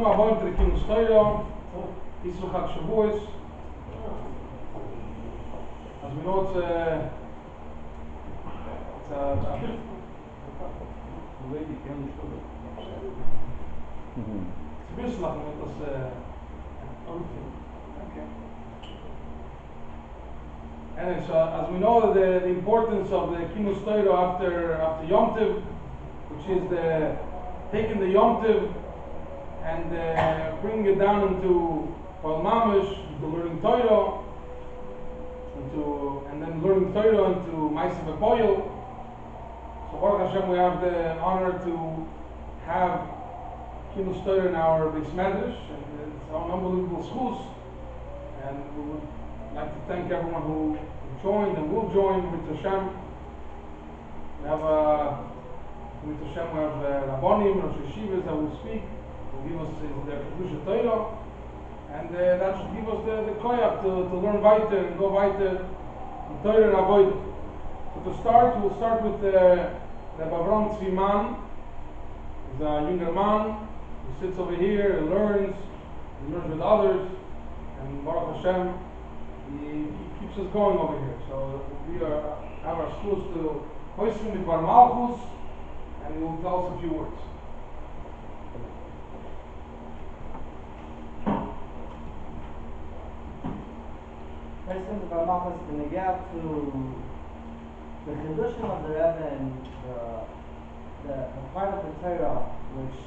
mal wollen wir Kínus Isro Shavuos. As we know, it's a Bislang with us. Okay. And it's as we know the importance of the Kínus after Yom Tov, which is the taking the Yom Tov and bringing it down into Mamish, into learning Torah, and then learning Torah into Ma'aseh V'Poyel. So Baruch Hashem, we have the honor to have Kínus in our Beis Medrash, and it's an unbelievable schools. And we would like to thank everyone who joined and will join with Hashem. We have with Hashem, we have Rabbonim, Rosh Yeshivas that will speak, will give us their Kedusha Torah, and that should give us the koyach to learn weiter and go weiter in Torah and Avodah. So to start, we'll start with the Avram Tzvi Man. He's a younger man who sits over here, he learns with others, and Baruch Hashem, he keeps us going over here. So we have our schools to Hoisim with Bar Malchus, and he will tell us a few words. Hoisim with Bar Malchus is going to get to the Chidushim of the Rebbe and the part of the Torah which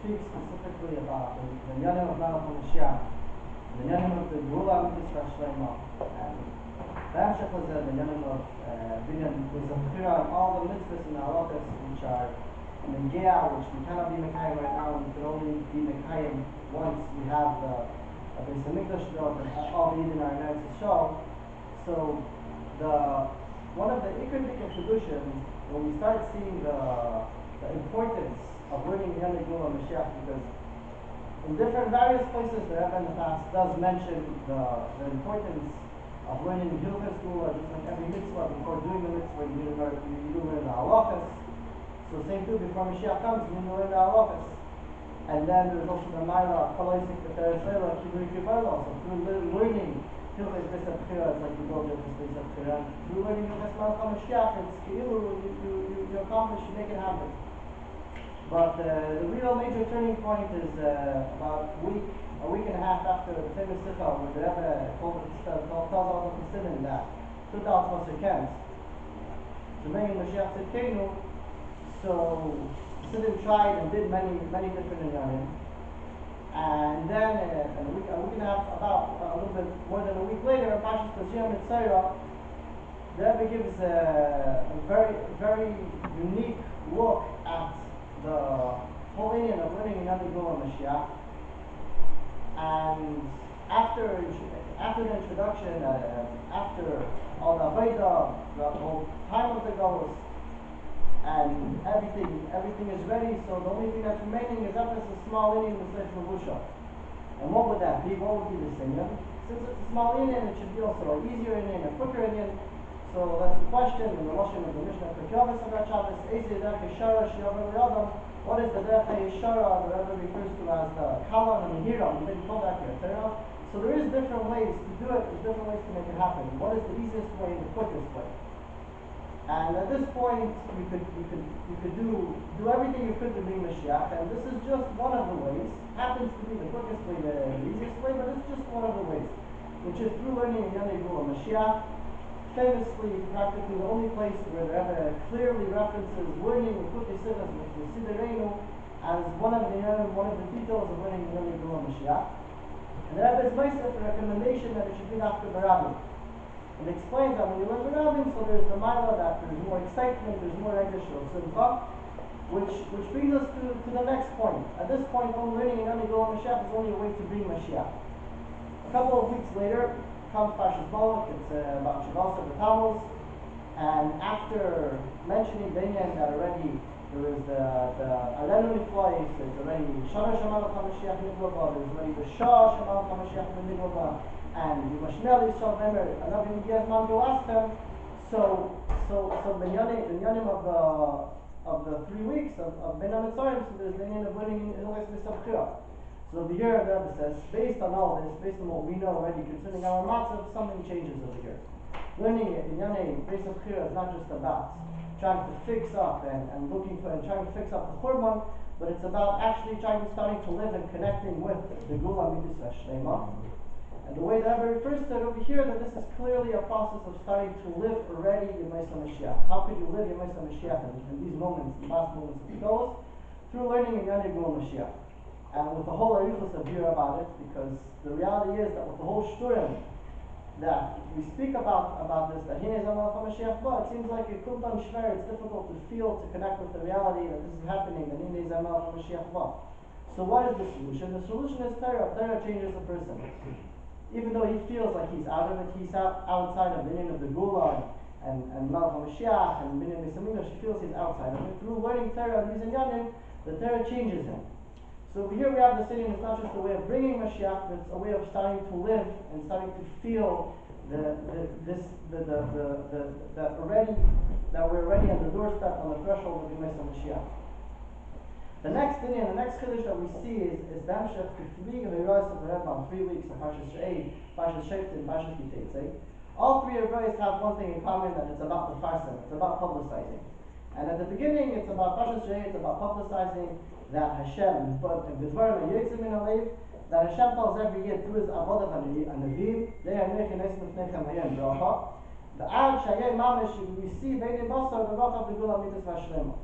speaks specifically about the Yanim of Malach HaMashiach, the Yanim of the Gula Mitzvah Shleima, and the Amshach was the Yanim of Binyan Mizamchira, and all the mitzvahs and halachas which are Megea, which we cannot be Mekayim right now, and we can only be Mekayim once we have the Beis HaMikdash built and all the Yidden are in Eretz Yisrael. So one of the Ikritik Chidushim, when we start seeing the importance of learning Yanim Gula Mashiach, because in various places the Rebbe in the past does mention the importance of learning Hilchos Gula, just like every mitzvah. Before doing the mitzvah, you learn the halachas. So same too, before Mashiach comes, you need to learn the halachas. And then there's also the Maila, Koloisik, the Teresela, Kiburi Kibayla. So through learning Hilchos Beis HaBchira, it's like you build Hilchos Beis HaBchira. Through learning Hilchos Malach HaMashiach, it's Ki'ilu, you accomplish, you make it happen. But the real major turning point is about a week and a half after the famous Sikha, where the Rebbe tells all the Chassidim that 2,000 Moser Kens to bring in Mashiach Tzidkenu. So the Chassidim tried and did many different inyanim. And then a week and a half, about a little bit more than a week later, Pashas Tashiyah Mitzayra, the Rebbe gives a very, very unique look at the whole Indian of learning in Yanim Gula Mashiach. And after the introduction, after all the Veda, the whole time of the Golos, and everything is ready, so the only thing that's remaining is up as a small Indian with Sefer Mavusha. And what would that be? What would be the Indian? Since it's a small Indian, it should be also an easier Indian, a quicker Indian. So that's the question in the Lashon of the Mishnah Pekyavas Hagat Shabbos, Eizeh Derech Yeshara She'yavar L'Yadam. What is the Derech Yeshara? The Rebbe refers to as the Kala and the Hira. We didn't call that here, Torah. So there is different ways to do it. There's different ways to make it happen. What is the easiest way and the quickest way? And at this point, you could do everything you could to bring Mashiach, and this is just one of the ways. Happens to be the quickest way, the easiest way, but it's just one of the ways, which is through learning Yanim Gula Mashiach. Famously, practically the only place where the Rebbe clearly references learning Likutei Sichos with Sidereinu as one of the details of learning Yanim Gula Mashiach. And the Rebbe is nice with the recommendation that it should be after Barabim. It explains that when you learn Barabim, so there's the Maila that there's more excitement, there's more Egdish or Simcha, which brings us to the next point. At this point, only learning Yanim Gula Mashiach is only a way to bring Mashiach. A couple of weeks later comes Parshas Balak. It's about Shavasa B'Tammuz, and after mentioning the Inyan that already there is the Alenu Niflais, there's already Shana Shemalach HaMashiach Nidlaba, there's already the Shah Shemalach HaMashiach Nidlaba, and the Mashmel Yisrael Vemer, Anav Yimgiyaz Man Golastem. So the Yanim of the 3 weeks of Ben HaMetzarim, so there's the Inyan of learning in Hilchos Beis HaBchira. So over here, the Rebbe says, based on all this, based on what we know already concerning our matzah, something changes over here. Learning it in Yanei, base of Chira, is not just about trying to fix up and trying to fix up the Churban, but it's about actually starting to live and connecting with the Gula Mitzvah Shlema. And the way that Rebbe refers to it over here, that this is clearly a process of starting to live already Yemaisa Mashiach. How could you live Yemaisa Mashiach in these moments, the last moments of the Golos? Through learning in Yanei Gula Mashiach. And with the whole arichos of here about it, because the reality is that with the whole shturim that we speak about this, that Hinei Zamal HaMashiach Ba, it seems like a kultan shver, it's difficult to feel, to connect with the reality that this is happening, that Hinei Zamal HaMashiach Ba. So what is the solution? The solution is Torah. Torah changes a person. Even though he feels like he's out of it, he's outside of the Inyan of the Gula and Malach HaMashiach and Binyan Misamina, she feels he's outside of it. Through learning Torah and these Inyanim, the Torah changes him. So over here we have the sitting. It's not just a way of bringing Mashiach, but it's a way of starting to live and starting to feel that we're already on the doorstep, on the threshold of the Mesa Mashiach. The next thing, the next chiddush that we see is Damshech to 3 Hairos of the Rebbe on 3 weeks of Parshas She'ed, Parshas Shefet, and Parshas Kiteitzei. All three Hairos have one thing in common, that it's about the farsim, it's about publicizing. And at the beginning, it's about Parshas She'ed, it's about publicizing that Hashem, that Hashem tells every year through his avodah hanavim, the ad shayei mamish, we see beinei basar the roch of the gula mitzvah shlema.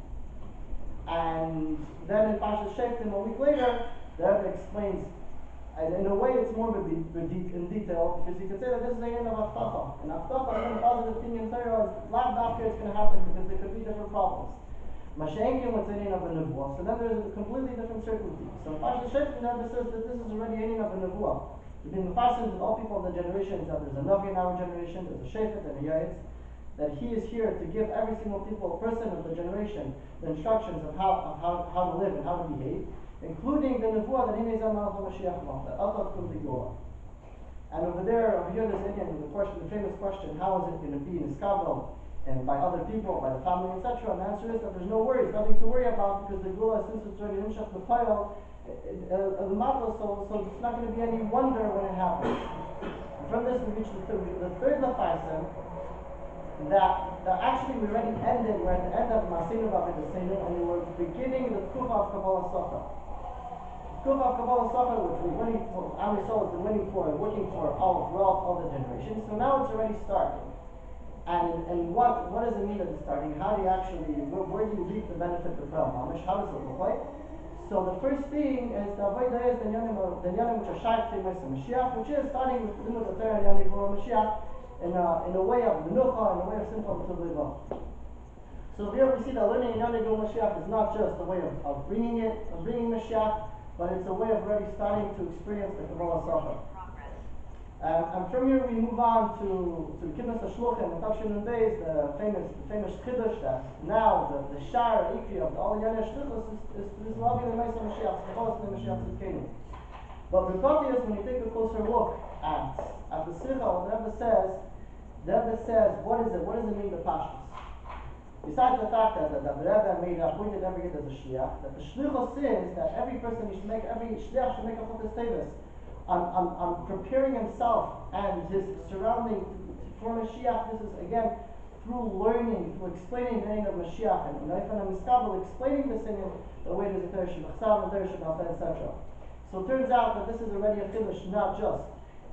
And then in Parshas Sheftim a week later, the Rebbe explains, and in a way it's more in detail, because you could say that this is the end of Haftacha. And Haftacha, the positive thing in Torah is lav dafka it's going to happen, because there could be different problems. Mashenkin was in of a nevuah, so then there's a completely different certainty. So Parshas Sheftim Rebbe says that this is already in of a nevuah. Between the Parshas and all people of the generations, that there's a Navi in our generation, there's a Shefet and a Yaitz, that he is here to give every single person of the generation the instructions of how to live and how to behave, including the nevuah that Hinei Zamal HaMashiach Ba, that Atat Kum Digula. And over here there's Indian, the famous question, how is it going to be in Iskabel and by other people, by the family, etc. And the answer is that there's no worries, nothing to worry about, because the Gula, since it's already Nimshach L'Payel, so it's not going to be any wonder when it happens. And from this we reach the third Lafarsim, that actually we already ended, we're at the end of Masinu B'Avedesenu, and we're beginning the Kufa of Kabbalah Socha. Kufa of Kabbalah Socha, which we're waiting for, Am Yisrael has been waiting for and working for throughout all the generations, so now it's already starting. And what does it mean that it's starting? How do you actually, where do you reap the benefit of Ram Mamish? How does it look like? So the first thing is the Avodah is the Yanim which are Shaykh to Mashiach, which is starting with the Torah and Yanim Mashiach in a way of Menucha, in a way of simple to live on. So here we see that learning in Yanim Mashiach is not just a way of bringing Mashiach, but it's a way of already starting to experience the Kabbalah Socha. And from here we move on to Kiddush HaShluchim and Tavshin and Beis, the famous Chiddush that now the Shar Ikri of all the Yanei Shluchos is Rabbi the Meisa Mashiach, the Cholos the Mashiach Tzidkenu. But B'Patius, when you take a closer look at the Sikha, what the Rebbe says, what does it mean the Pashtus? Besides the fact that the Rebbe appointed every year as a Shliach, that the Shlichos is that every Shliach should make a Chotes Tevis on preparing himself and his surrounding for Mashiach. This is again through learning, through explaining the name of Mashiach, and explaining this in the way there's a Torah Shebachsav, a Torah Shebachsav, etc. So it turns out that this is already a chiddush, not just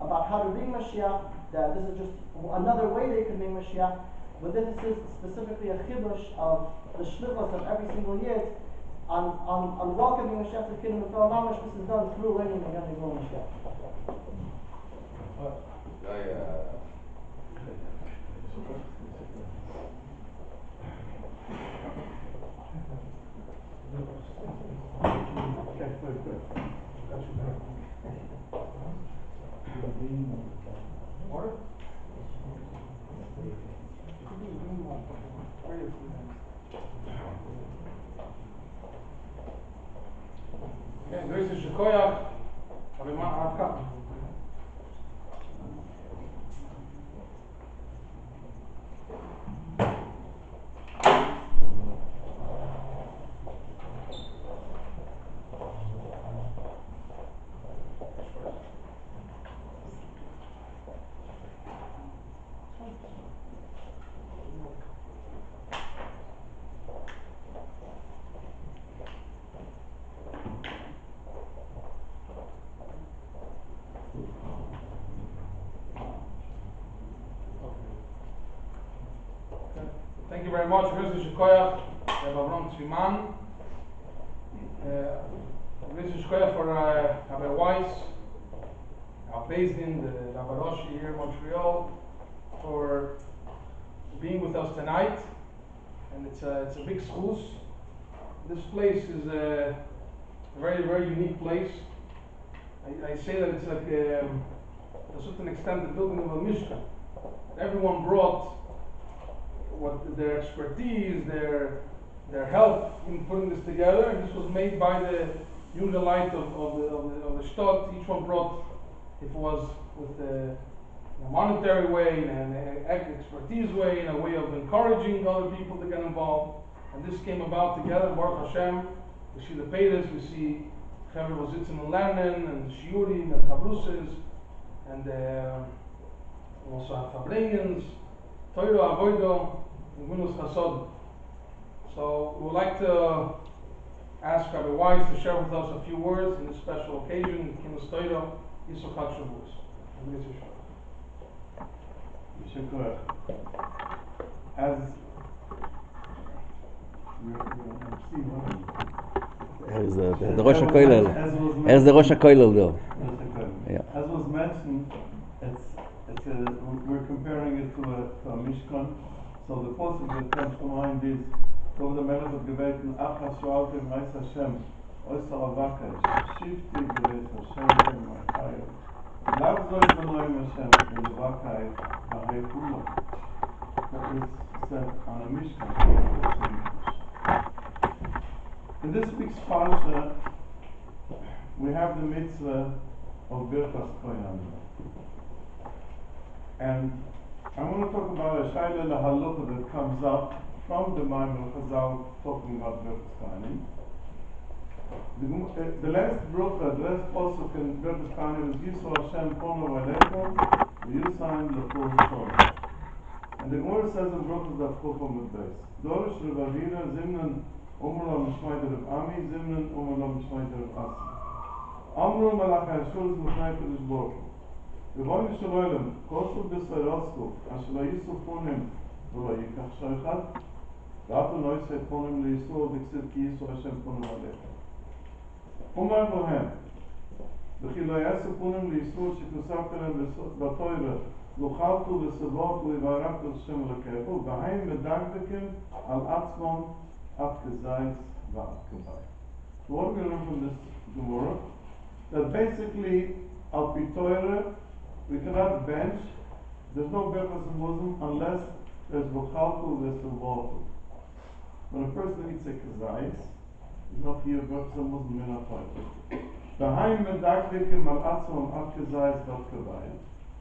about how to bring Mashiach, that this is just another way they can bring Mashiach, but this is specifically a chiddush of the shlichus of every single year on welcoming Mashiach to the kingdom of Torah Mamash. This is done through learning the Yom Yom Mashiach. you very much. Mr. Shkoyach, Rabbi Tzviman. Mr. Shkoyach for Rabbi Weiss, our Bezdin, the Rabbi Roshi here in Montreal, for being with us tonight. And it's a big schus. This place is a very, very unique place. I say that it's like, to a certain extent, the building of a Mishkan. Everyone brought what their expertise, their help in putting this together, and this was made by the younger light of the Stott. Each one brought, if it was with a monetary way, and an expertise way, and a way of encouraging other people to get involved. And this came about together, Baruch Hashem. We see the Peiris, we see Chaver Vozitzim and Lernen, and Shiurim, and Chabruses, and also Fabrengens, Torah, Avoido, and Gunus Chasod. So we would like to ask Rabbi Weiss to share with us a few words on this special occasion, Kינוס Torah, Isro Chag Shavuos. As the Rosh HaKollel. As the Rosh HaKollel though. Yeah. As was mentioned, we're comparing it to a Mishkan. So the pasuk that comes to mind is over the Melech of gebeten Achas Shualtem Reis Hashem Oisar Avakay Shifti Bereis Hashem Machayim Lav Zoi Benoim Hashem Elevakay Barei Kula. That is said on a Mishkan. In this week's parsha, we have the mitzvah of Birchas Kohanim. And I want to talk about a Shaila Lahalucha that comes up from the Maimon Chazal talking about Birchas Kohanim. The last bracha, the last pasuk in Birchas Kohanim is Yisro Hashem Pono V'Alecho V'Yusayim L'Kol Torah. And the Gemara says in Brachas Daf Chofam with Beis, Dorish Rebavira Zimnan Umrla Mishmayt Rav Ami Zimnan Umrla Mishmayt Rav Asi. Amru Malach HaShul Zmuchnai Kodesh Baruch Hu. Shalom, Kosov B'Sarasko, Ashla Yisuf Ponim, V'lo Yikach Shaychat, V'atu Noisei Ponim L'Yisur V'Ksiv Ki Yisur Hashem Ponim Alecha. Umar Bohem, V'chi Lo Yasu Ponim L'Yisur Shekusavtelem B'Toyre, L'Chaltu V'Savot V'Yivaraktu Hashem L'Kechu, V'haim Medagdekim Al Atzmon At Kezayis V'At Kavai. So what we're going to learn from this Gemara, that basically Al Pitoyre, we cannot bench. There's no Birchas Muslim unless there's V'chaltu V'Savot. When a person eats a Kezayis, he's not here Birchas Muslim in a Toyre. V'haim Medagdekim Al Atzmon At Kezayis V'At Kavai.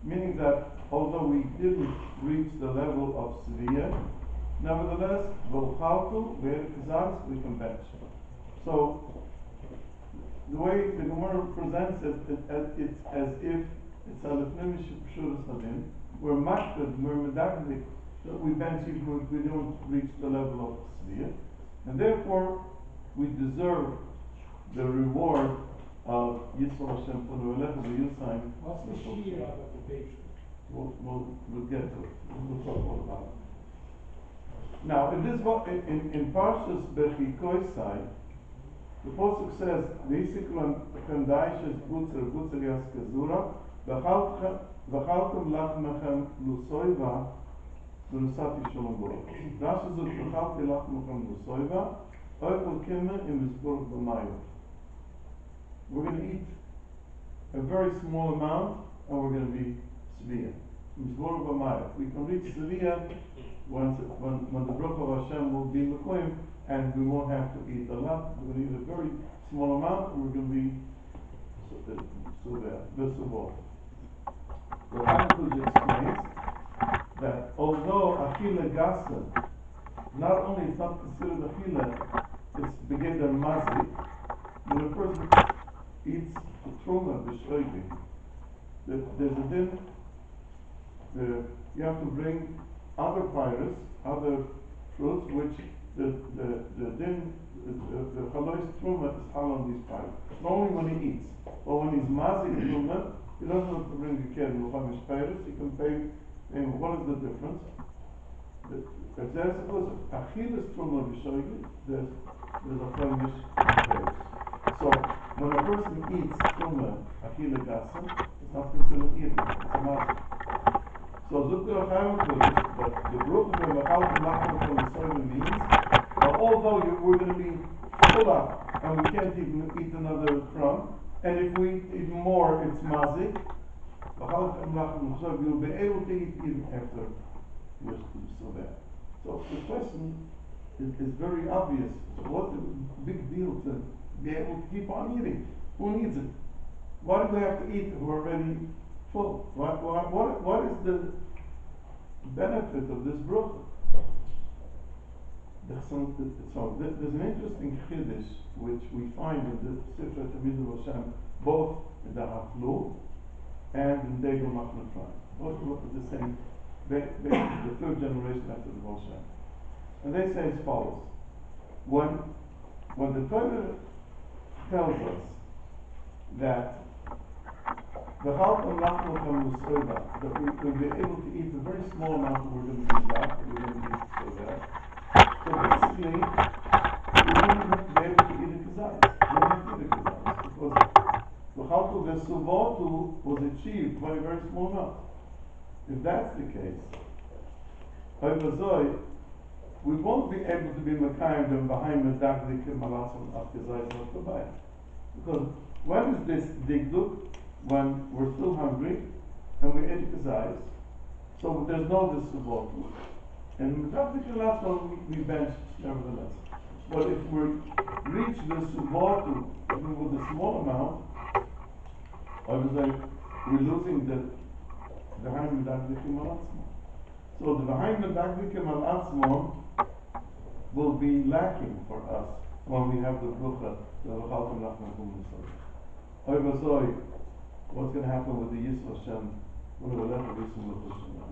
Meaning that although we didn't reach the level of Sevilla, nevertheless, V'chaltu V'Kezayis we can bench. So the way the Gemara presents it, it's as if it's a lefnimish pshuras hadin. We're makbid, we're medagdik, that we bench even if we don't reach the level of Sevilla, and therefore we deserve the reward of Yisro Hashem Punu Elecha V'Yusayim. What's the shear of the page? We'll get to it. We'll talk all about it. Now, in Parshas Bechikoisai, the pasuk says, "V'yisiklam chendaishes butzer yas kezura, v'chaltem lachmechem lusoiva, v'nusati shalom baruch." Rashi zut v'chalte lachmechem lusoiva, oichel kimme im mizburg b'mayu. We're going to eat a very small amount, and we're going to be severe. Mizburg b'mayu. We can reach severe when the bracha of Hashem will be mekoyim, and we won't have to eat a lot. We're going to eat a very small amount, and we're going to be so there. First of all, the Hanakuj explains that although Achille Gasa, not only it's not considered Achille, it's begeder mazi. When a person eats the truma, the shoybi, there's a din. You have to bring other pyrus, other fruits, which the chalois truma is hal on these pyrus. Not only when he eats, but when he's mazik truma, he doesn't have to bring the kid of pyrus. He can pay. What is the difference? if there's supposed Achilles Truma Vishoygi, there's a Flemish base. So when a person eats Truma Achille Gasa, it's not considered eating, it's a mazik. So Zukta Chaim Kodesh, that the Bruch of the Machal Lachman from the soil means, although we're going to be full up and we can't even eat another crumb, and if we eat more, it's mazik. You'll be able to eat even after you're so bad. So the question is very obvious. So what's the big deal to be able to keep on eating? Who needs it? Why do we have to eat if we're already full? What is the benefit of this bracha? So there's an interesting chiddush which we find in the Sifra Tamid Hashem, both in the Haflu and in Degel Machman Fran. Both look at the same, basically the third generation after the Moshe. And they say as follows: when the Torah tells us that the Chal and Lachman from Musoida, that we will be able to eat a very small amount that we're going to use that, we're going to use so that. So basically, we don't have to be able to eat a kazayis. We don't have to eat a kazayis because the Chalto Vesuvatu was achieved by a very small amount. If that's the case, we won't be able to be Makayim and behind the Dagdikim Malasim of kazayis not to buy. Because when is this digduk? When we're still hungry and we ate kazayis, so there's no Vesuvatu. And in the last one we bench nevertheless. But if we reach the subatu, even with a small amount, obviously we're losing the V'haim Medagdikim Al Atzmon. So the V'haim Medagdikim Al Atzmon will be lacking for us when we have the Brucha, the V'chaltam Lachman Kum Nisor. Obviously, what's going to happen with the Yisro Hashem, when we let the Yisro Hashem?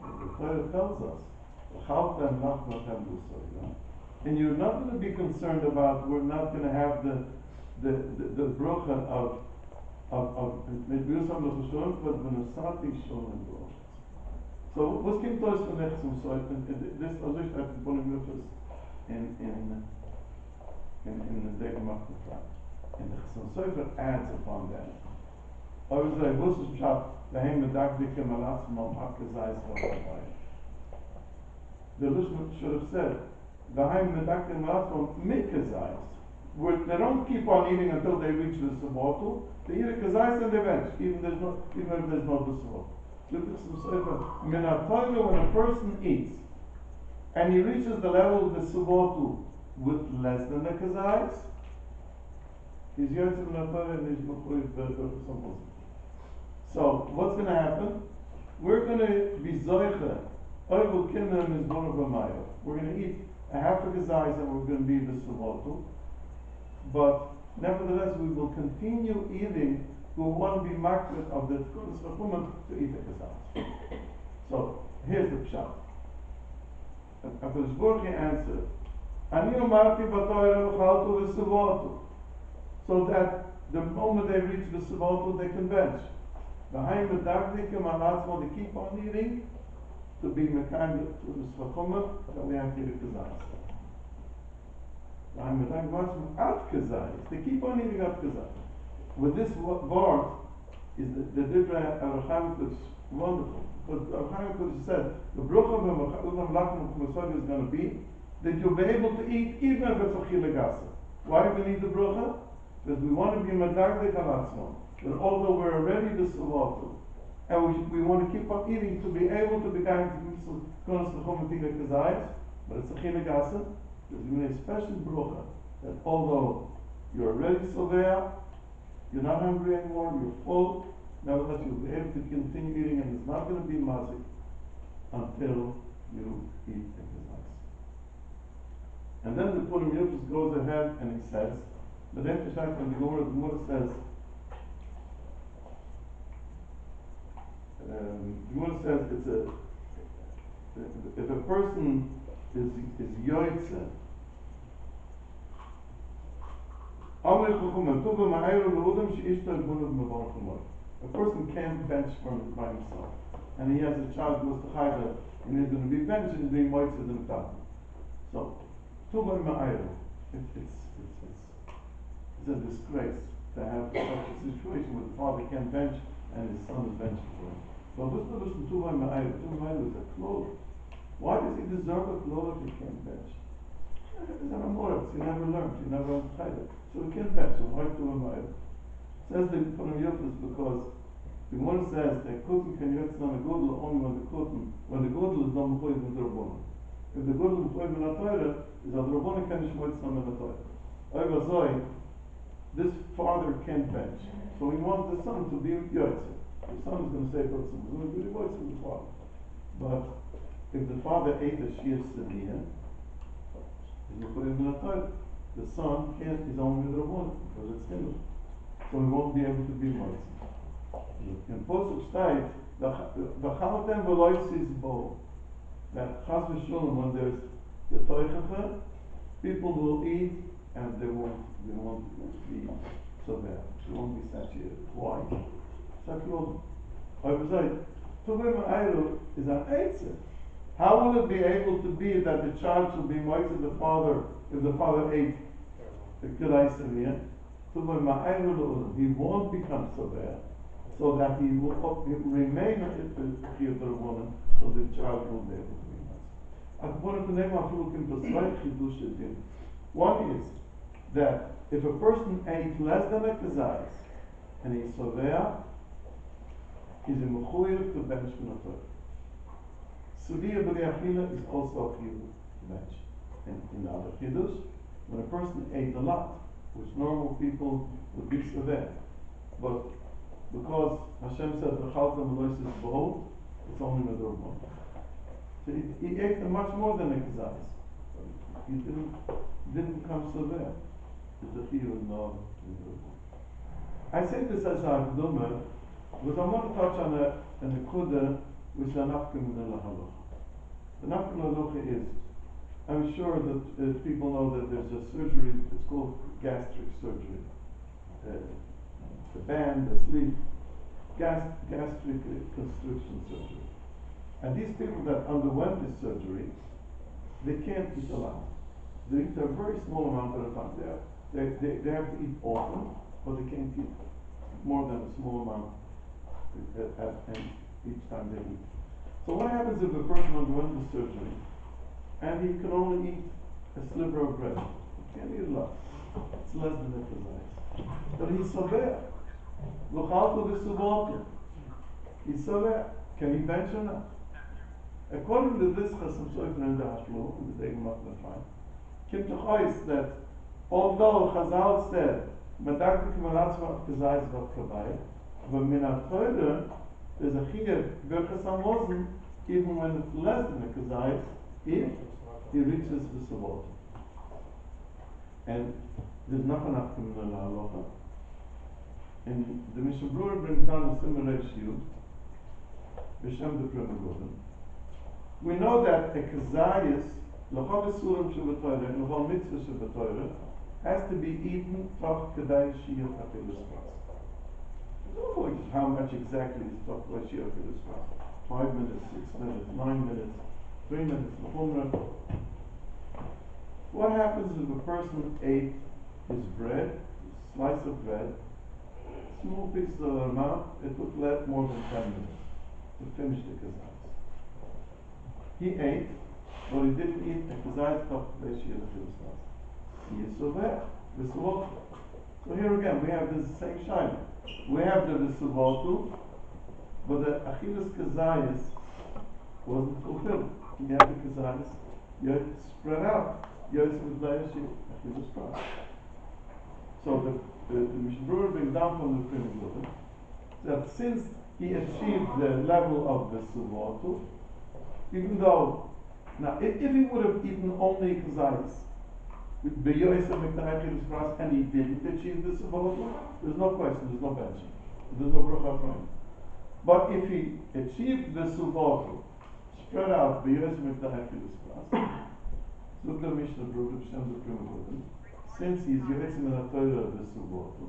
The Torah tells us, and you're not going to be concerned about, we're not going to have the bracha of Medbiyusam L'Chushon, but V'nasati Shon and Broch. So, what's Kim Toys for Nechsum? So, this Azish at the Bonim Yuchas in the Degel Machmefra. And the Chasam Sofer adds upon that. Obviously, V'usus Pshat, V'hem Medagdikim Alatzmam Hakazayis V'Chavayim. The Lishman should have said, V'haim Medaktim Malatzmon Mikazayis. They don't keep on eating until they reach the Sabatu. They eat a kazayis and they bench, even if there's no Sabatu. When a person eats, and he reaches the level of the Sabatu with less than the kazayis, he's yotze Minatoyla and he's Mechuyev B'Samos. So, what's going to happen? We're going to be Zoicha. We're going to eat a half a kazayis and we're going to be the Sabatu. But nevertheless, we will continue eating. We want to be marked of the Tkunas V'Chumen to eat the kazayis. So, here's the pshat. HaKadosh Baruch Hu answered, Ani umarti b'Torah v'chaltu v'Savatu, so that the moment they reach the Savatu, they can bench. V'haim v'dagdikim alatzmo, they keep on eating, to be mekayim to the Svachumen, that we have to eat the kazayis. V'haim v'dagdikim alatzmo, at kazayis, they keep on eating at kazayis. With this word, is the different Arachaim Kodesh wonderful. Because Arachaim Kodesh said, the Brucha B'Machadam Lachman Kumasod is going to be that you'll be able to eat even if it's a Chilagasa. Why do we need the Brucha? Because we want to be Madagdik Alatzman. That although we're already the Savatu, and we want to keep on eating to be able to be going to Konas L'chom and Tigre Kazayis, but it's a Chilagasa, there's going to be a special Brucha that although you're already Sovea, you're not hungry anymore, you're full, nevertheless you'll be able to continue eating, and it's not going to be mazik until you eat the kazayis. And then the Purim Yufus goes ahead and he says, but then the Gemara says, it's if a person is yoytze, a person can't bench by himself. and he has a child who goes to Chayda, and he's going to be benched and being moitzed in the top. So, Tuba Ma'ayru, it's a disgrace to have such a situation where the father can't bench and his son is benching for him. But what's the listen Tuba Ma'ayru? Tuba Ma'ayru is a klol. Why does he deserve a klol if he can't bench? He's an amoritz, he never learned, he never went to Chayda. So he can't bench, so why Tuba Ma'ayru? Says the Panayofis because the Gemara says that Kutten can yetz on a Godel only when the Godel is not Mechoyev in the Rabbanon. If the Godel is Mechoyev in the Torah, is that the Rabbanon can shmoytz on the Torah. Over Zoi, this father can't bench, so he wants the son to be Yotze. The son is going to say for him, he's going to be Yotze with the father. But if the father ate a Shir Seviyah, he's Mechoyev in the Torah. The son can't, he's only the Rabbanon because it's him. So he won't be able to be Yotze. In Posuk Shtayt, v'chalatem v'loisis bo, that Chas v'sholem, when there's the toichacha, people will eat and they won't be so bad. They won't be satiated. Why? Saklol. However, Tuvim Ayru is an eitzah. How will it be able to be that the child should be moitzed the father if the father ate the kedai seviyah? Tuvim Ayru, he won't become so bad, so that he will remain a woman, so the child will be able to be nice. One is that if a person ate less than a kazayis and he's sovea, he's a mechuyev to bench from the Torah. Suvia b'liachila is also a chiyuv to bench. In the other chiddush, when a person ate a lot, which normal people would be sovea, but because Hashem said v'chaltem v'loisis behold, it's only with the Rabbanon. So he ate much more than a kazayis. He didn't become severe. The chiyuv is not with the Rabbanon. I say this as a gduma because I want to touch on a nekuda which is a nafka min halacha. The nafka min halacha is, I'm sure that people know that there's a surgery, it's called gastric surgery. The band, the sleeve, gastric constriction surgery. And these people that underwent this surgery, they can't eat a lot. They eat a very small amount at a time. They have to eat often, but they can't eat more than a small amount and each time they eat. So what happens if a person underwent the surgery and he can only eat a sliver of bread? He can't eat a lot. It's less than a kazayis. But he's sober. He's sober. Can he bench or not? According to this Chasam Sofer in the Hashlo, in the Degem Matlafai, came to choice that although Chazal said, Madaktik Malatzva Kazayis Vat Kabay, but Minat Torah, there's a chiyuv Birchas HaMozen, even when it's less than a Kazayis, if he reaches the Sabot. And there's not enough Kamil Halacha. And the Mishnah Brewer brings down a similar issue, B'Shem the Prima Godim. We know that a kazayis, l'chol isurim shebatoyre, and l'chol mitzvah shebatoyre, has to be eaten toch kedai shiyah afilis pas. I don't know how much exactly is toch kedai shiyah afilis pas. 5 minutes, 6 minutes, 9 minutes, 3 minutes, l'chumrah. What happens if a person ate his bread, his slice of bread, small pieces of the mouth, it took less more than 10 minutes to finish the kazayis. He ate, but he didn't eat a kazayis top kedai shiyah afilis pas. He is sober. So here again, we have this same shayla. We have the v'suvotu, but the achilas kazayis wasn't fulfilled. He had the kazayis, yet spread out. Yosef achilas spread. So the Mishnah Brewer brings down from the Prima Godim that since he achieved the level of the suvotu, even though now if he would have eaten only kazayis, and he didn't achieve the suvotu, there's no question, there's no benching, there's no bracha for him. But if he achieved the suvotu, spread out look at Mishnah Brewer, since he's yotzim in the Torah of the suvotu,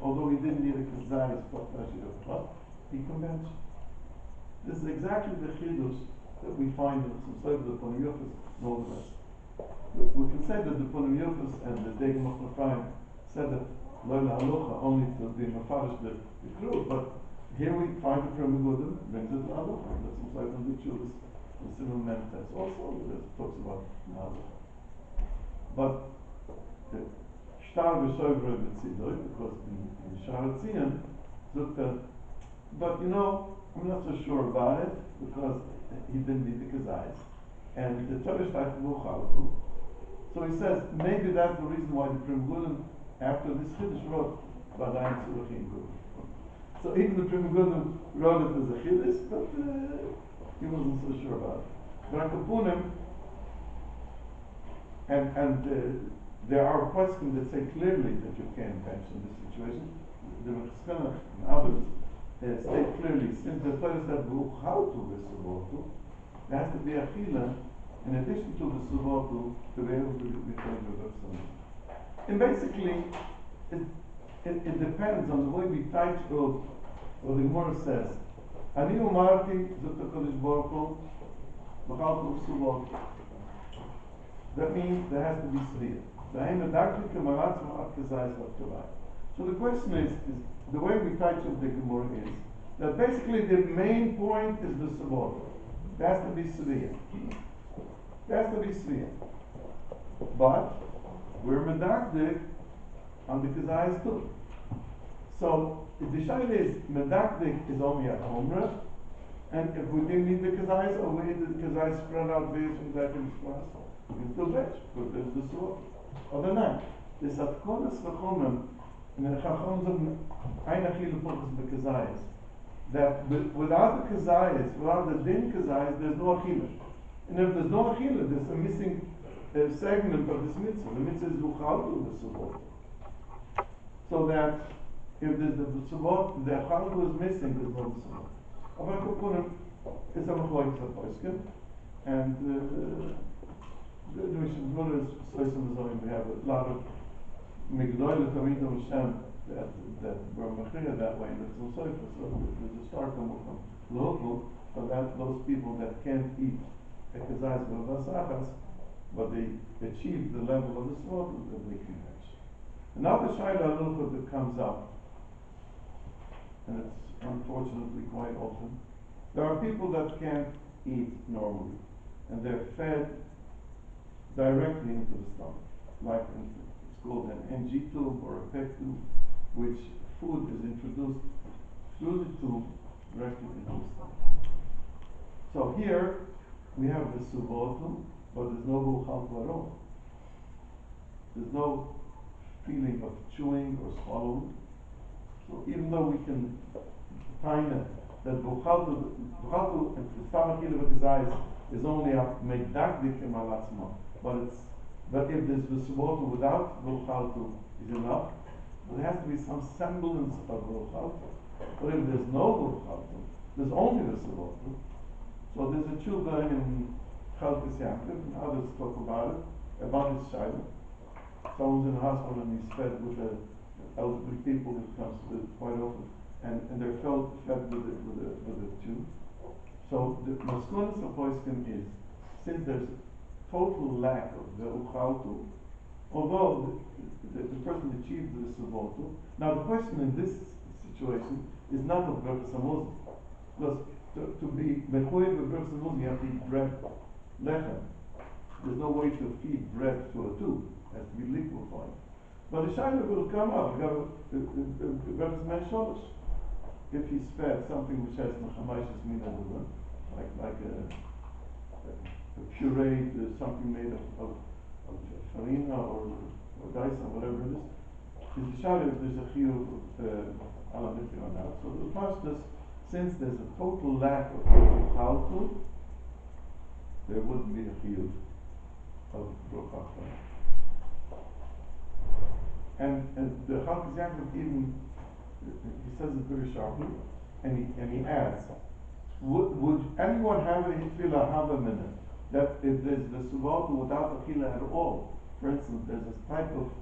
although he didn't need a kazayis, he can bench. This is exactly the chidush that we find in some sort of the Poniyufis and all the rest. We can say that the Poniyufis and the Degem of Nefraim said that Loila Halacha only to be mafarish the crew, but here we find the Primogudim brings it to Halacha. That's some sort of the Chulis, the Simon Mentes also talks about Halacha. But Shtar V'Shoivre B'Tzidoi, because in Sharatzian, but you know, I'm not so sure about it, because he didn't need the Kazais. And the Torah started Vuchaltu. So he says, maybe that's the reason why the Primogudim, after this Chiddush, wrote Vadayim Tzurachim Gudim. So even the Primogudim wrote it as a Chiddush, but he wasn't so sure about it. But Akapunim, and there are questions that say clearly that you can't mention this situation. The Mechskana and others state clearly, since the Torah said Vuchaltu V'Subotu, there has to be a chila in addition to the suvotu to be able to be told with something. And basically, it depends on the way we touch what the Gemara says. Ani umarti zot HaKadosh Baruch Hu v'chaltu suvotu. That means there has to be sviyah. So the question is the way we touch the Gemara is that basically the main point is the suvotu. There has to be sviyah. There has to be sviyah. But we're medakdik on the kazayas too. So if the shaila is medakdik is only at Umrah, and if we didn't need the kazayas, or we need the kazayas spread out based on that in class, we can still bet, because there's the sword. Other than that, the satkonas v'chomim, and the chachom zog einachil focus the kazayas, that without the kazayas, without the din kazayas, there's no achillah. And if there's no achillah, there's a missing segment of this mitzvah. The mitzvah is v'chaltu v'suvot. So that if there's the v'suvot, the chaltu is missing, there's no v'suvot. Aber kupunim is a machloik zapoiskin, and the Mishnah Brother is Soisim Zoim. We have a lot of Migdoil Tamidim Hashem that were machriya that way, and it's also there's a stark from local, but that those people that can't eat ekazais v'vasachas, but they achieve the level of the sword that they can reach. Another shayla halukha that comes up, and it's unfortunately quite often, there are people that can't eat normally, and they're fed directly into the stomach, like it's called an NG tube or a PEC tube, which food is introduced through the tube directly into the stomach. So here we have the suvotu, but there's no buchaltu at all. There's no feeling of chewing or swallowing. So even though we can find that buchaltu and the stomach is only a meidakdik emalatzma, but if there's the suvotu without buchaltu is enough, there has to be some semblance of buchaltu. But if there's no buchaltu, there's only the suvotu. So there's a tshuva in Chalkes Yaakov, and others talk about it, about his child. Someone's in the hospital and he's fed with the elderly people who comes to it quite often, and they're fed with a tube. So the maskunas of Poiskin is, since there's total lack of the uchaltu, although the person achieved the suvotu. Now the question in this situation is not of Berkes Hamuz, because to be mechuyev of Berkes Hamuz, you have to eat bread, lechem. There's no way to feed bread through a tube; it has to be liquefied. But the shayla will come up. You have Berkes Man Sholosh. If he's fed something which has mechamashis mina, like a pureed something made of farina or daisa, whatever it is, the shayla, there's a chiyuv alamiti on that. So the pashtas, since there's a total lack of chaltu, there wouldn't be a chiyuv of brochata. And the Chalkes Yaakov even, he says it very sharply, and he adds, would anyone have a tefillah have a minute that if there's the suvotu without achila at all, for instance, there's this type of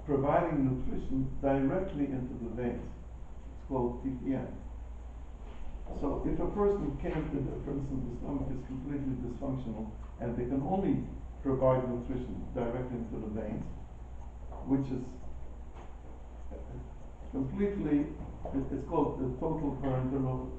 providing nutrition directly into the veins. It's called TPN. So if a person can't, for instance, the stomach is completely dysfunctional and they can only provide nutrition directly into the veins, which is completely, it's called the total parenteral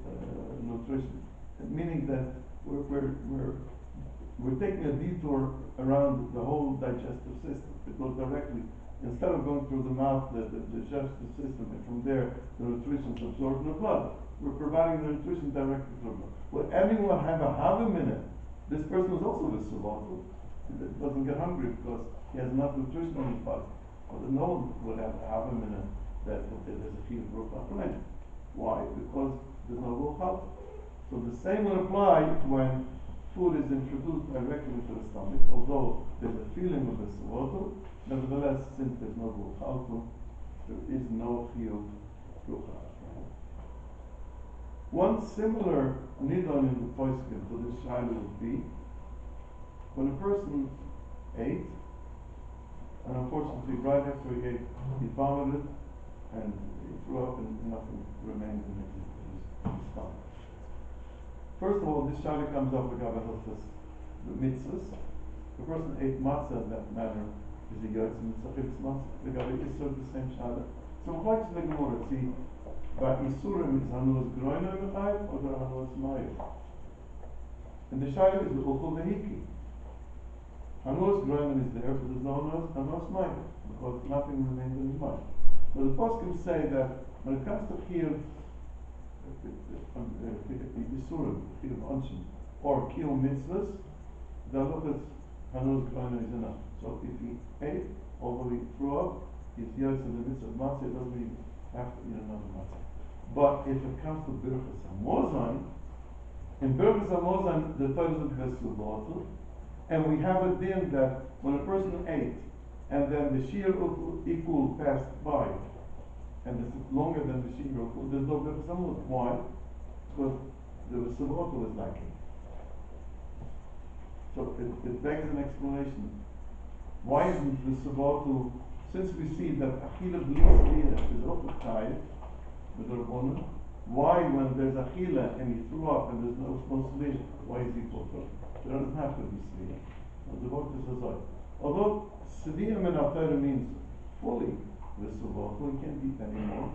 nutrition, meaning that we're taking a detour around the whole digestive system. It goes directly, instead of going through the mouth, the digestive system, and from there the nutrition is absorbed in the blood. We're providing the nutrition directly to the blood. Well, anyone have a havim in it, this person is also with survival. It doesn't get hungry because he has enough nutrition in his body. But no one would have a havim in it that there's a feed of ruach hakohen. Why? Because there's no ruach hakohen. So the same would apply when food is introduced directly into the stomach, although there's a feeling of the survival. Nevertheless, since there's no ruach hakohen, there is no chiyuv ruach hakohen. One similar nidon in the poskim to this shaila would be when a person ate, and unfortunately right after he ate, he vomited and he threw up and nothing remained in his stomach. First of all, this shaila comes up with the mitzvahs. The person ate matzah in that manner is a yotz mitzvah. If it's matzah, the gabi isro the same shaila. So quite to the Gemara, see, but isurim is hanus groiner mechayev or hanus mayev. And the shaila is the uchol vehiki. Hanus groiner is there, but there's no hanus mayev because nothing remains in his mind. But the poskim say that when it comes to chiyuv isurim, chiyuv anshim, or kiyum mitzvahs, the halacha is hanus groiner is enough. So if he ate, although he threw up, he's yotz in the mitzvah of matzah, it doesn't even have to eat another matzah. But if it comes to birchas hamozon, in birchas hamozon the Torah is vesubotl, and we have a din that when a person ate and then the shir ikul passed by, and it's longer than the shir ikul, there's no birchas hamozon. Why? Because the vesubotl is lacking. So it begs an explanation. Why isn't the vesubotl? Since we see that achila b'lis is also chayiv, why when there's achila and he threw up and there's no sliya, why is he potter? There doesn't have to be sliya. Although sliya min Torah means fully the suvotu, he can't eat anymore.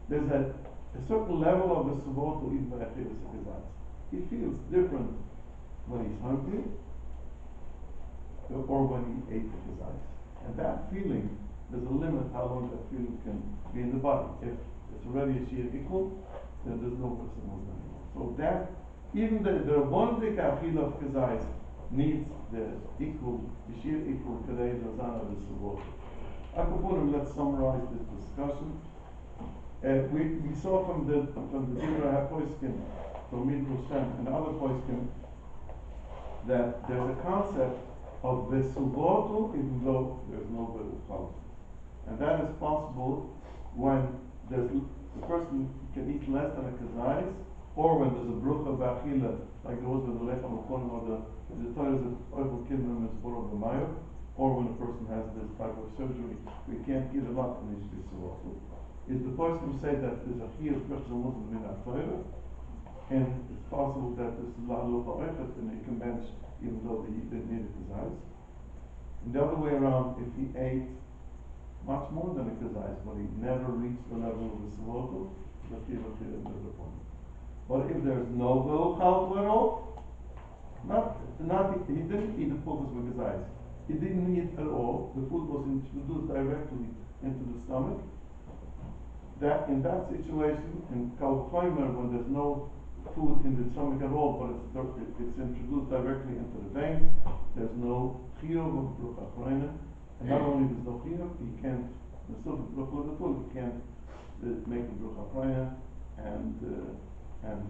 There's a certain level of the suvotu even by achila sekazais. He feels different when he's hungry or when he ate the kazais. And that feeling, there's a limit how long that feeling can be in the body. If it's already a shir equal, then there's no person anymore. So that, even the rabbonik achila of kazais needs the shir equal today, the zana of the sabot. Akapunim, let's summarize this discussion. We saw from the Dibra HaPoiskim, from Midrash Shem and other Poiskim, that there's a concept of vesubotu even though there's no ve'uchal. And that is possible when the person can eat less than a kazais, or when there's a brucha b'achila, like there was with the lechem ukonim, or the Torah is oivel kidman is borov b'mayo, or when a person has this type of surgery, we can't give him up and he's vesubotu. Is the person who say that there's a chiyuv person Muslim in Torah, and it's possible that this is la'alu ha'oichet and he can bench even though they didn't need a kazais. And the other way around, if he ate much more than a kazais, but he never reached the level of the savotu, the chiyuv is upon him. But if there's no ve'uchal at all, he didn't eat the fullness of kazais. He didn't eat at all. The food was introduced directly into the stomach. That in that situation, in kal chomer, when there's no food in the stomach at all, but it's introduced directly into the veins, there's no chiyuv of bruch hakohen. And not only there's no chiyuv, he can't make the bruch hakohen, and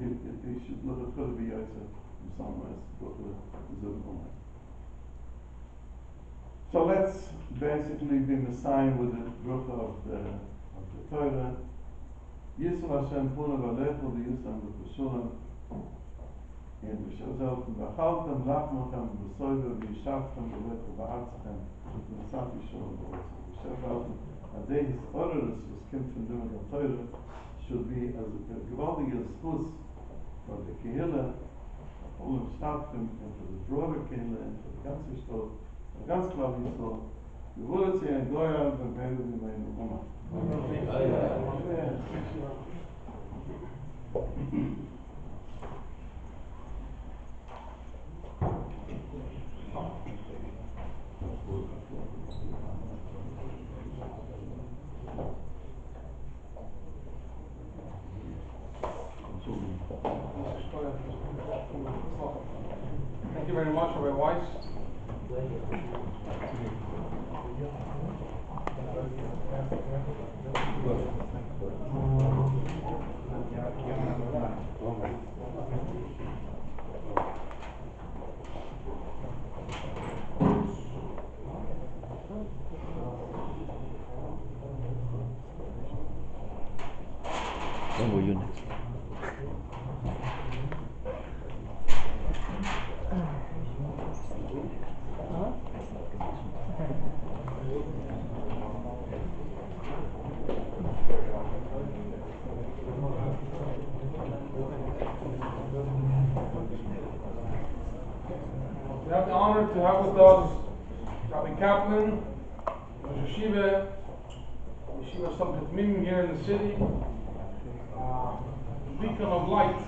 he should look at the yotze from somewhere else. So let's basically be Messiah with the bruch of the Torah. Yisro Hashem puna v'alechu v'yusam v'kushulam in v'shazeltem v'achaltem lachmochem v'soiver v'yishaftem v'lechu v'arzachem v'nasat yishulam v'shazeltem. And this order was came from the Torah should be as a gewaltige schus for the Kehille, all in stattfinden, and for the broader Kehille, and for the ganze Stadt, the ganz klar Yisrael. Wir wollen sie ein Goya und Bede wie meine Oma. Thank you very much, Rabbi Weiss. When were you next? We have the honor to have with us Rabbi Kaplan, Rosh Yeshiva Samchat Mim here in the city, beacon of light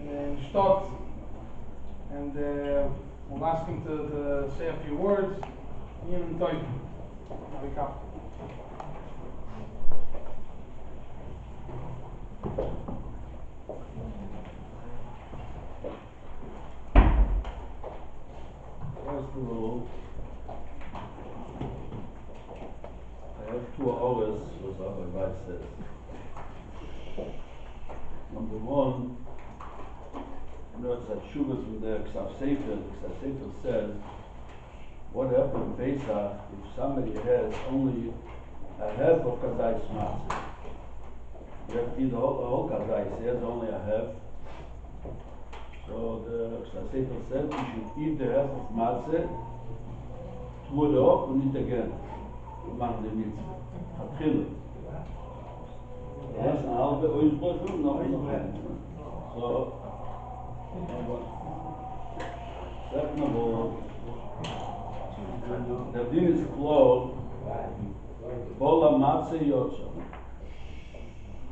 in Stott, and we'll ask him to say a few words. Ian and Toy, Rabbi Kaplan. First of all, I have 2 hours, as Rabbi Weiss says. Number one, it's that Shuvas with the Ksav Sefer. The Ksav Sefer says, what happened in Pesach if somebody has only a half of Kazais Matzah? You have to eat the whole Kazais, he has only a half. So the Ksav Sefer said you should eat the half of Matzah, throw it up and eat again. Machen the mitzvah. Hatchille. Das ist eine halbe Ausbrüchung, noch ein. So, second of all, the din is klar, Bola Matzah Yotcha.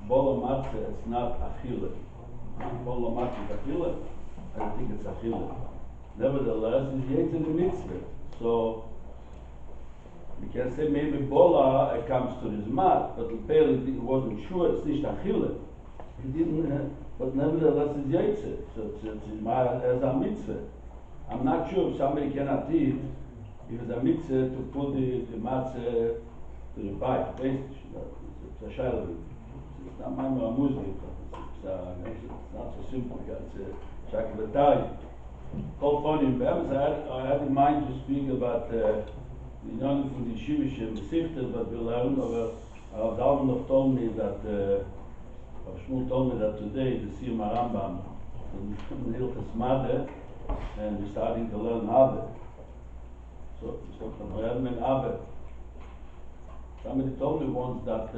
Bola Matzah is not Achille. Bola Matzah is Achille, I don't think it's Achille. Nevertheless, it's yet in the mitzvah. So, we can say maybe Bola comes to his mouth, but apparently he wasn't sure it's not Achille. He didn't, but nevertheless it's Yaitse, so it's as a mitzvah. I'm not sure if somebody cannot eat, if it's a mitzvah to put the matzah to the pipe. It's a shayla. It's not my Muslim, it's not so simple, it's a shaklatari. All funny, I had in mind to speak about not from the Yeshivish Siftas, but we learned over Rav Zalman told me that Shmuel told me that today the Siyum Rambam from the Hilchas Made, and we're starting to learn Abed. So we start from Rambam and Abed. Somebody told me once that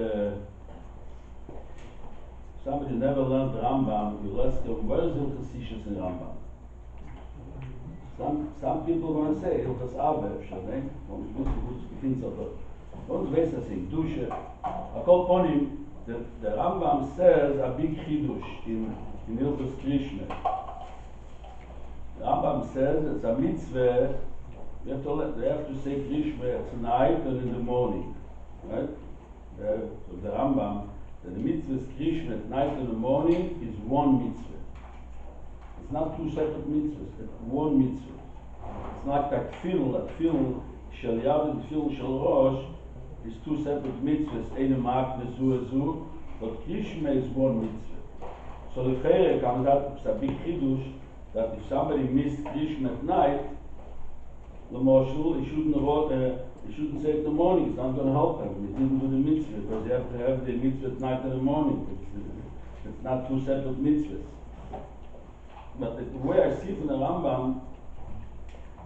somebody never learned Rambam. You ask him, where is Hilchas Sishas in Rambam? Some people want to say Hilchas Abed, Shalem, und ich wusste gut, ich finde es aber. Und weiß das in Dusche. I call upon him. The Rambam says a big chidush in Hilchos Krishna. The Rambam says it's a mitzvah. They have to say Krishna at night and in the morning, right? So the Rambam, the mitzvah is Krishna at night and in the morning is one mitzvah. It's not 2 separate mitzvahs. It's one mitzvah. It's not that tefillah shel yad, tefillah shel rosh. It's 2 separate mitzvahs, eine mag zu, but Krishma is one mitzvah. So the Chere comes out, it's a big chidush, that if somebody missed Krishma at night, the Moshul, he shouldn't say it in the morning, it's not going to help him. He didn't do the mitzvah, because you have to have the mitzvah at night and in the morning. It's not 2 separate mitzvahs. But the way I see from the Rambam,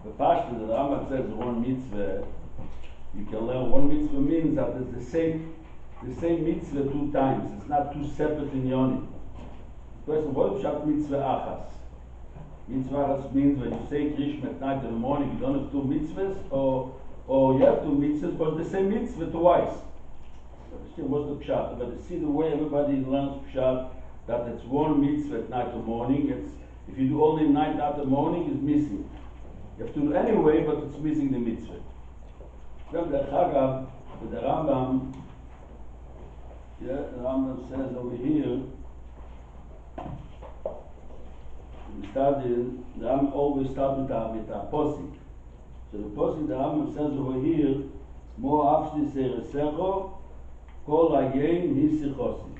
the Pashto, the Rambam says one mitzvah, you can learn one mitzvah means that it's the same mitzvah 2 times. It's not 2 separate inyonim. Question, what pshat mitzvah achas? Mitzvah achas means when you say Krishma at night in the morning, you don't have to do mitzvahs, or you have to do mitzvahs, but the same mitzvah twice. What's the pshat? But you see the way everybody learns pshat, that it's one mitzvah at night or morning. If you do only night after morning, it's missing. You have to do anyway, but it's missing the mitzvah. Then the Chagav, the Rambam, the Rambam says over here, the Rambam always starts with a posik. So the posik, the Rambam says over here, Mo afshti seresecho, kol hayem hisichosi.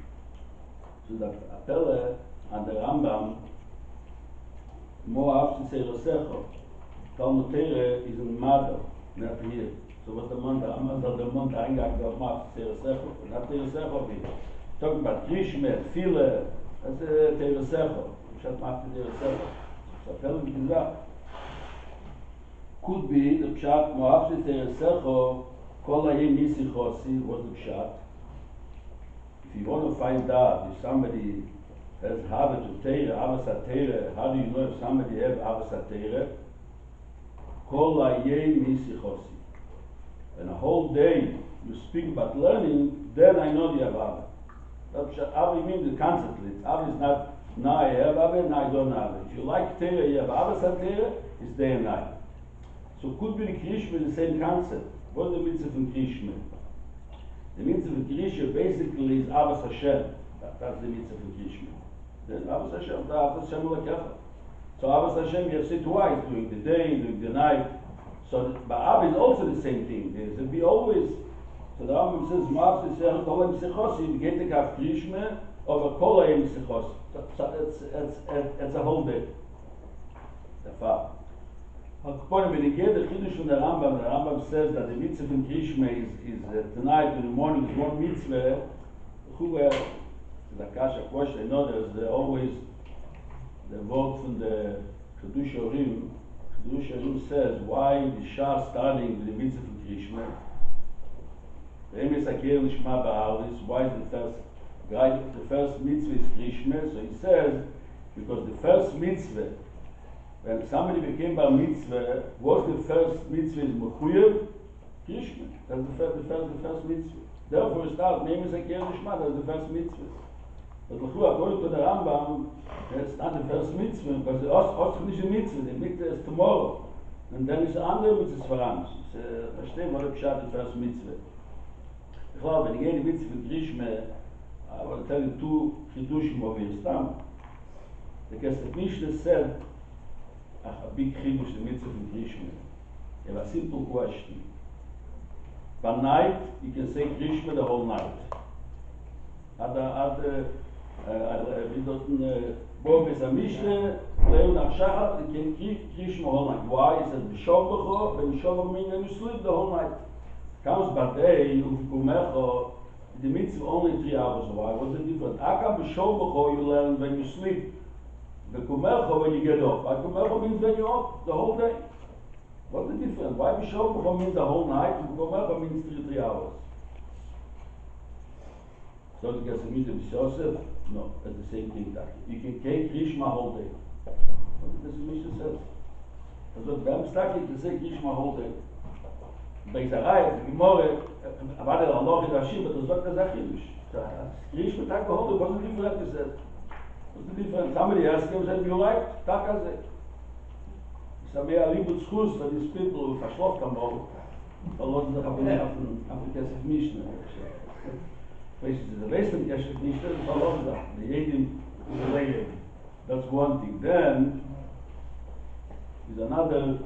So the Apelle and the Rambam, Mo afshti seresecho, Talmud Torah is in Mother, not here. So what the Rambam says, the month eingegangen auf Mo afshti seresecho, not seresecho here. Talking about Krishma, File, that's seresecho. Pshat mafte seresecho. So Apelle gesagt, could be the pshat Mo afshti seresecho, kol hayem hisichosi was the pshat. If you want to find out if somebody has habit of Torah, Avas HaTorah, how do you know if somebody has Avas HaTorah? Kol hayem hisichosi. And a whole day you speak about learning, then I know you have Avas. Avas means the constantly. Avas is not, now I have Avas, now I don't have it. If you like Torah, you have Avas HaTorah, it's day and night. So could be the Krishma the same concept. What's the mitzvah from Krishma? The mitzvah of Krishma basically is Avas Hashem. That's the mitzvah of Krishma. Then Avas Hashem, Avas Hashem Lekecha. So Avas Hashem you have said twice, during the day, during the night. So but Av is also the same thing. There's be always. So the Rambam says, Ma'av Sisech Kol Hayim Sechosi, you get the Kav Krishma over Kol Hayim Sechosi. So it's a whole day. The fact. When you get the Chiddush from the Rambam says that the mitzvah from Krishma is tonight in the morning is one mitzvah. Who is a kasha question? I know there's always the word from the Chiddush Orim. Chiddush Orim says why the Shah starting with the mitzvah from Krishma. Why is the first mitzvah is Krishma? So he says because the first mitzvah. When somebody became Bar Mitzvah, was the first mitzvah is Mechuyev? Krishma. That's the first mitzvah. Therefore it starts, name is Akir Nishma, that's the first mitzvah. But according to the Rambam, it's not the first mitzvah, because the Ost is a mitzvah, the mitzvah is tomorrow. And then it's another mitzvah for us. Verstehen, what is the first mitzvah? When you get the mitzvah in Krishma, I will tell you two chidushim over here. Because the Mishnah said, a big chidush, the mitzvah in Krishma. You have a simple question. By night, you can say Krishma the whole night. We don't go with a Mishnah, Leon Achshachar, you can keep Krishma the whole night. Why? It says, B'shovacho, when B'shovacho means when you sleep the whole night. Comes by day, Uvikumecho, the mitzvah only 3 hours. Why? What's the difference? Akam B'shovacho you learn when you sleep. The kumelcha when you get up. Kumelcha means when you're up the whole day. What's the difference? Why B'shovacha means the whole night and kumelcha means 3 hours? So it gets a mitzvah b'Yosef? No, it's the same thing. You can take Krishma whole day. What does the Mishnah says? That's what I'm stuck to say Krishma whole day. Beisarai, the Gemara, about it Allah in Rashi, but that's what the Zachidush. Krishma tak the whole day. What's the difference? He said. What's the difference? Somebody asked him, said, you like Takazeh? He said, may I leave with schools for these people who verschloft come out. Verloren sich aber nicht auf dem Kesef Mishnah. The Western Kesef Mishnah is verloren sich. The Yedim is that's one thing. Then, is another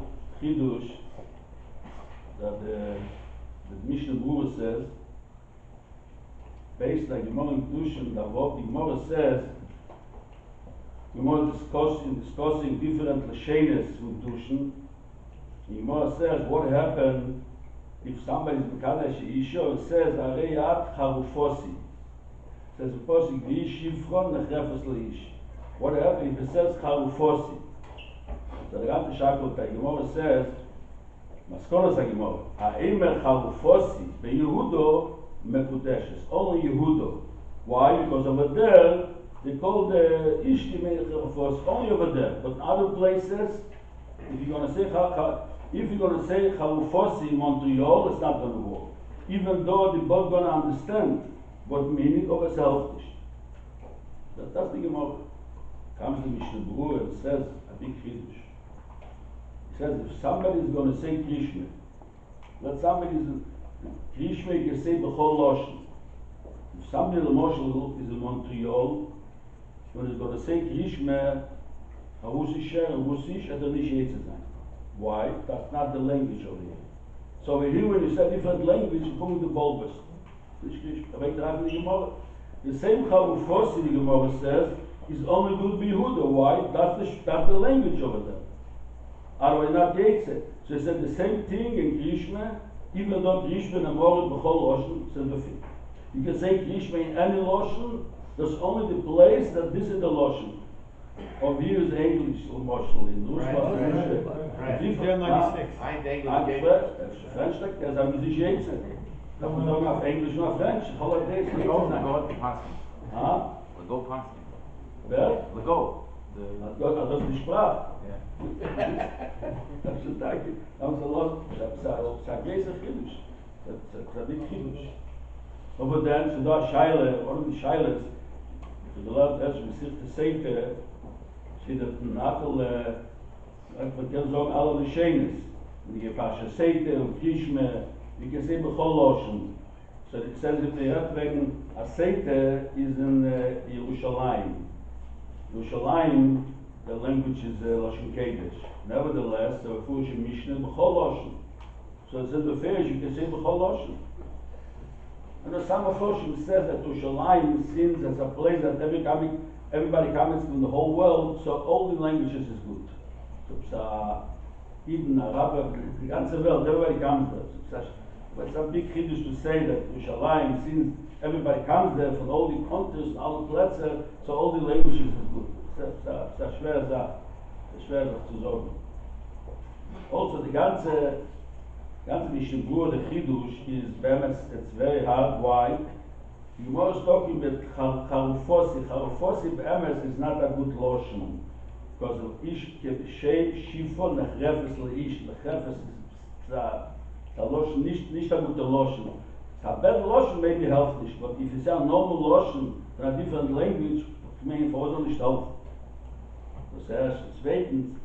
Chidush that the Mishnah Berurah says, based on the Gemara in Kedushin, the Gemara says, we are discussing different lashenes from Kedushin. The Gemara says, what happened if somebody is Mekadesh Isha? It says, Areyat Charufosi. It says, Fosi G'ish Yifron Nechrefes Leish. What happened if it says Charufosi? So the Gante Shakot, the Gemara says, Maskonos HaGemara, Ha'emer Charufosi Be'Yehudo Mekudeshes. Only Yehudo. Why? Because over there, they call the Ishti Melech only over there. But in other places, if you're going to say Chalufosi in Mונטריאול, it's not going to work. Even though they're both going to understand what meaning of a self. That's the Gemara. Comes to Mishnah Berurah and says a big chiddush. He says if somebody is going to say Krishma, let somebody Krishma can say b'chol loshen. If somebody l'moshel is in Mונטריאול, when he's going to say Krishma, Harusish and Russish, and nicht Yetzer sein. Why? That's not the language over here. So over here, when you say different language, you come with the bulbous. The same Chalufosi the Gemara says is only good Yehuda. Why? That's the language over there. Otherwise, not Yetzer. So he said the same thing in Krishma, even though Krishma and Amorit b'chol loshen said the thing. You can say Krishma in any loshen. There's only the place that this is the loshen. Over here is English, emotionally. Right. 96. French, there's a musician. Dat moet ook naar Engels en naar Frans. Holidays. We go passing. Wel? We go. Dat is de spraak. Ja. Dat is een taakje. Dat is een lot. Dat is een chiddush. Dat is niet chiddush. Maar dan, zo daar scheile, one of the scheiles, de laat als we zich te zeker, zie dat een aantal, we kunnen zeggen alle de scheines. Die gepasje zeker, en Krishma, we can say b'chol loshen. So it says if they have wegen a seite is in Yerushalayim. Yerushalayim, the language is Lashon Kodesh. Nevertheless, the Fush Mishnah b'chol loshen. So it says the Farish, you can say b'chol loshen. And the Sama Foshim says that Yerushalayim seems as a place that everybody comes from the whole world, so all the languages is good. So even Arab, the ganze Welt, everybody comes there. But it's a big chiddush to say that Yerushalayim, since everybody comes there from all the countries and all the places, so all the languages is good. It's a schwer Sache zu sagen. Also, the ganze Mishnah Berurah, the chiddush, is it's very hard. Why? The Gemara is talking about Chalufosi. Chalufosi be'emes is not a good lotion. Because of ish shifo nechrefes leish. Nechrefes is the lotion, nicht a good lotion. A bad lotion maybe helps nicht, but if you say a normal lotion in a different language, it may for nicht help. Das heißt, zweitens,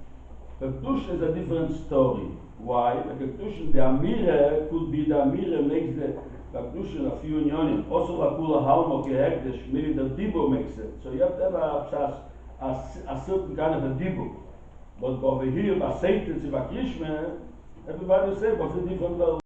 Kedusha is a different story. Why? The Kedusha, the Amira could be the Amira makes the Kedusha a few unionim. Also, la kula halma kehekdesh, maybe the Dibo makes it. So you have to have a certain kind of a Dibo. But over here, a Satan, a Krishma, everybody will say, what's the different